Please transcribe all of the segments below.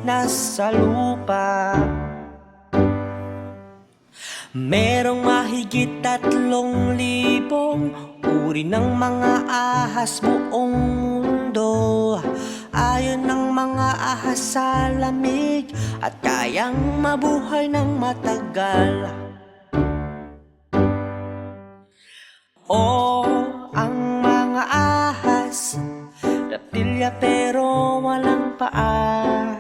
nasa lupa. Merong mahigit 3,000 uri ng mga ahas buong mundo. Ayon ng mga ahas sa lamig at kayang mabuhay ng matagal. O ang mga ahas, reptilya pero walang paa.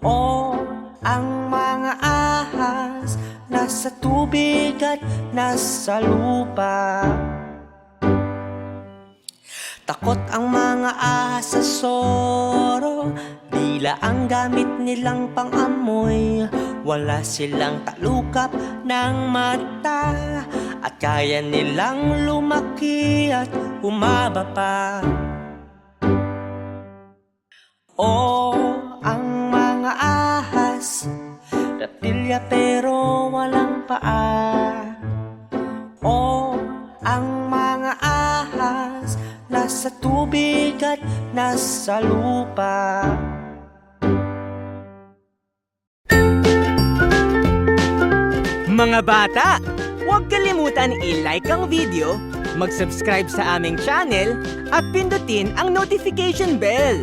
O ang mga ahas, nasa tubig at nasa lupa. Takot ang mga ahas sa soro, dila ang gamit nilang pang-amoy. Wala silang talukap ng mata at kaya nilang lumaki at humaba pa. O ang mga ahas, reptilya pero walang paa. O ang mga ahas, nasa tubig at nasa lupa. Mga bata, huwag kalimutan i-like ang video, mag-subscribe sa aming channel, at pindutin ang notification bell.